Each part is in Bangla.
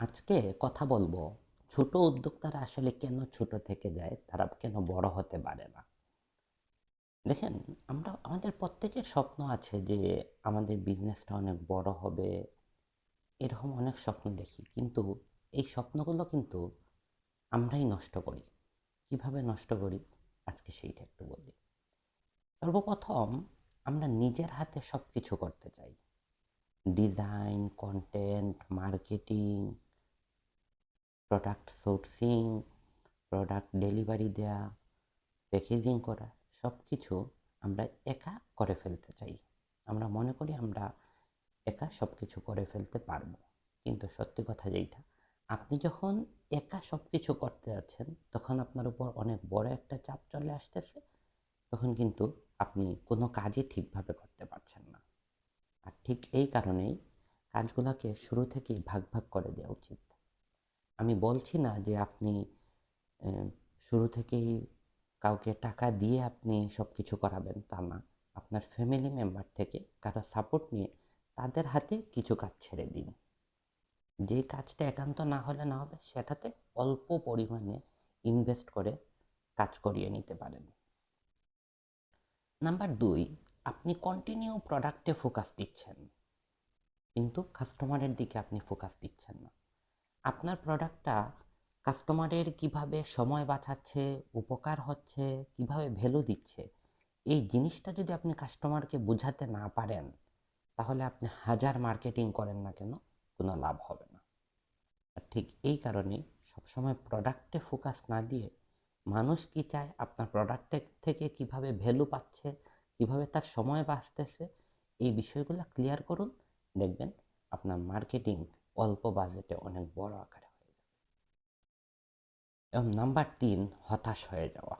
আজকে কথা বলবো ছোট উদ্যোক্তারা আসলে কেন ছোট থেকে যায়, তারা কেন বড় হতে পারে না। দেখেন, আমাদের প্রত্যেকের স্বপ্ন আছে যে আমাদের বিজনেসটা অনেক বড় হবে, এরকম অনেক স্বপ্ন দেখি, কিন্তু এই স্বপ্নগুলো কিন্তু আমরাই নষ্ট করি। কিভাবে নষ্ট করি আজকে সেইটা একটু বলি। সর্বপ্রথম, আমরা নিজের হাতে সব কিছু করতে চাই। Design, content, marketing, product sourcing, product delivery দেয়া, প্যাকেজিং করা, সব কিছু আমরা একা করে ফেলতে চাই। আমরা মনে করি আমরা একা সব কিছু করে ফেলতে পারবো, কিন্তু সত্যি কথা যেইটা, আপনি যখন একা সব কিছু করতে যাচ্ছেন তখন আপনার উপর অনেক বড় একটা চাপ চলে আসতেছে। তখন কিন্তু আপনি কোনো কাজই ঠিকভাবে করতে পারছেন না। আর ঠিক এই কারণেই কাজগুলোকে শুরু থেকেই ভাগ ভাগ করে দেওয়া উচিত। আমি বলছি না যে আপনি আহ, শুরু থেকেই কাউকে টাকা দিয়ে আপনি সব কিছু করাবেন, তা না। আপনার ফ্যামিলি মেম্বার থেকে কারো সাপোর্ট নিয়ে তাদের হাতে কিছু কাজ ছেড়ে দিন। যে কাজটা একান্ত না হলে না হবে, সেটাতে অল্প পরিমাণে ইনভেস্ট করে কাজ করিয়ে নিতে পারেন। নাম্বার 2, আপনি কন্টিনিউ প্রোডাক্টে ফোকাস দিচ্ছেন, কিন্তু কাস্টমারের দিকে আপনি ফোকাস দিচ্ছেন না। আপনার প্রোডাক্টটা কাস্টমারের কিভাবে সময় বাঁচাচ্ছে, উপকার হচ্ছে, কিভাবে ভ্যালু দিচ্ছে, এই জিনিসটা যদি আপনি কাস্টমারকে বোঝাতে না পারেন, তাহলে আপনি হাজার মার্কেটিং করেন না কেন, কোনো লাভ হবে না। আর ঠিক এই কারণেই সবসময় প্রোডাক্টে ফোকাস না দিয়ে মানুষ কি চায়, আপনার প্রোডাক্টের থেকে কিভাবে ভ্যালু পাচ্ছে, কিভাবে তার সময় বাঁচতেছে, এই বিষয়গুলো ক্লিয়ার করুন। দেখবেন আপনার মার্কেটিং অল্প বাজেটে অনেক বড় আকারে হয়ে যাবে। এবং নাম্বার 3, হতাশ হয়ে যাওয়া।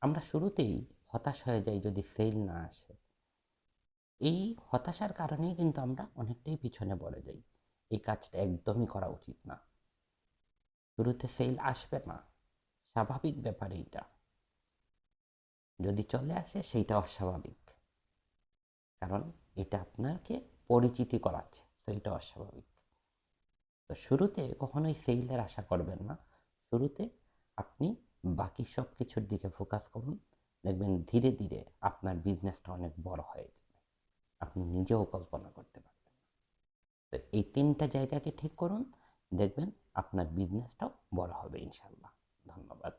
আমরা শুরুতেই হতাশ হয়ে যাই যদি সেল না আসে। এই হতাশার কারণেই কিন্তু আমরা অনেকটাই পিছনে পড়ে যাই। এই কাজটা একদমই করা উচিত না। শুরুতে সেল আসবে না, স্বাভাবিক ব্যাপার এইটা। যদি চলে আসে সেইটা অস্বাভাবিক, কারণ এটা আপনাকে পরিচিতি করাচ্ছে, তো এটা অস্বাভাবিক। তো শুরুতে কখনোই সেলের আশা করবেন না। শুরুতে আপনি বাকি সব কিছুর দিকে ফোকাস করুন। দেখবেন ধীরে ধীরে আপনার বিজনেসটা অনেক বড় হয়ে যাবে, আপনি নিজেও কল্পনা করতে পারবেন। তো এই 3টা জায়গাকে ঠিক করুন, দেখবেন আপনার বিজনেসটাও বড় হবে ইনশাল্লাহ। ধন্যবাদ।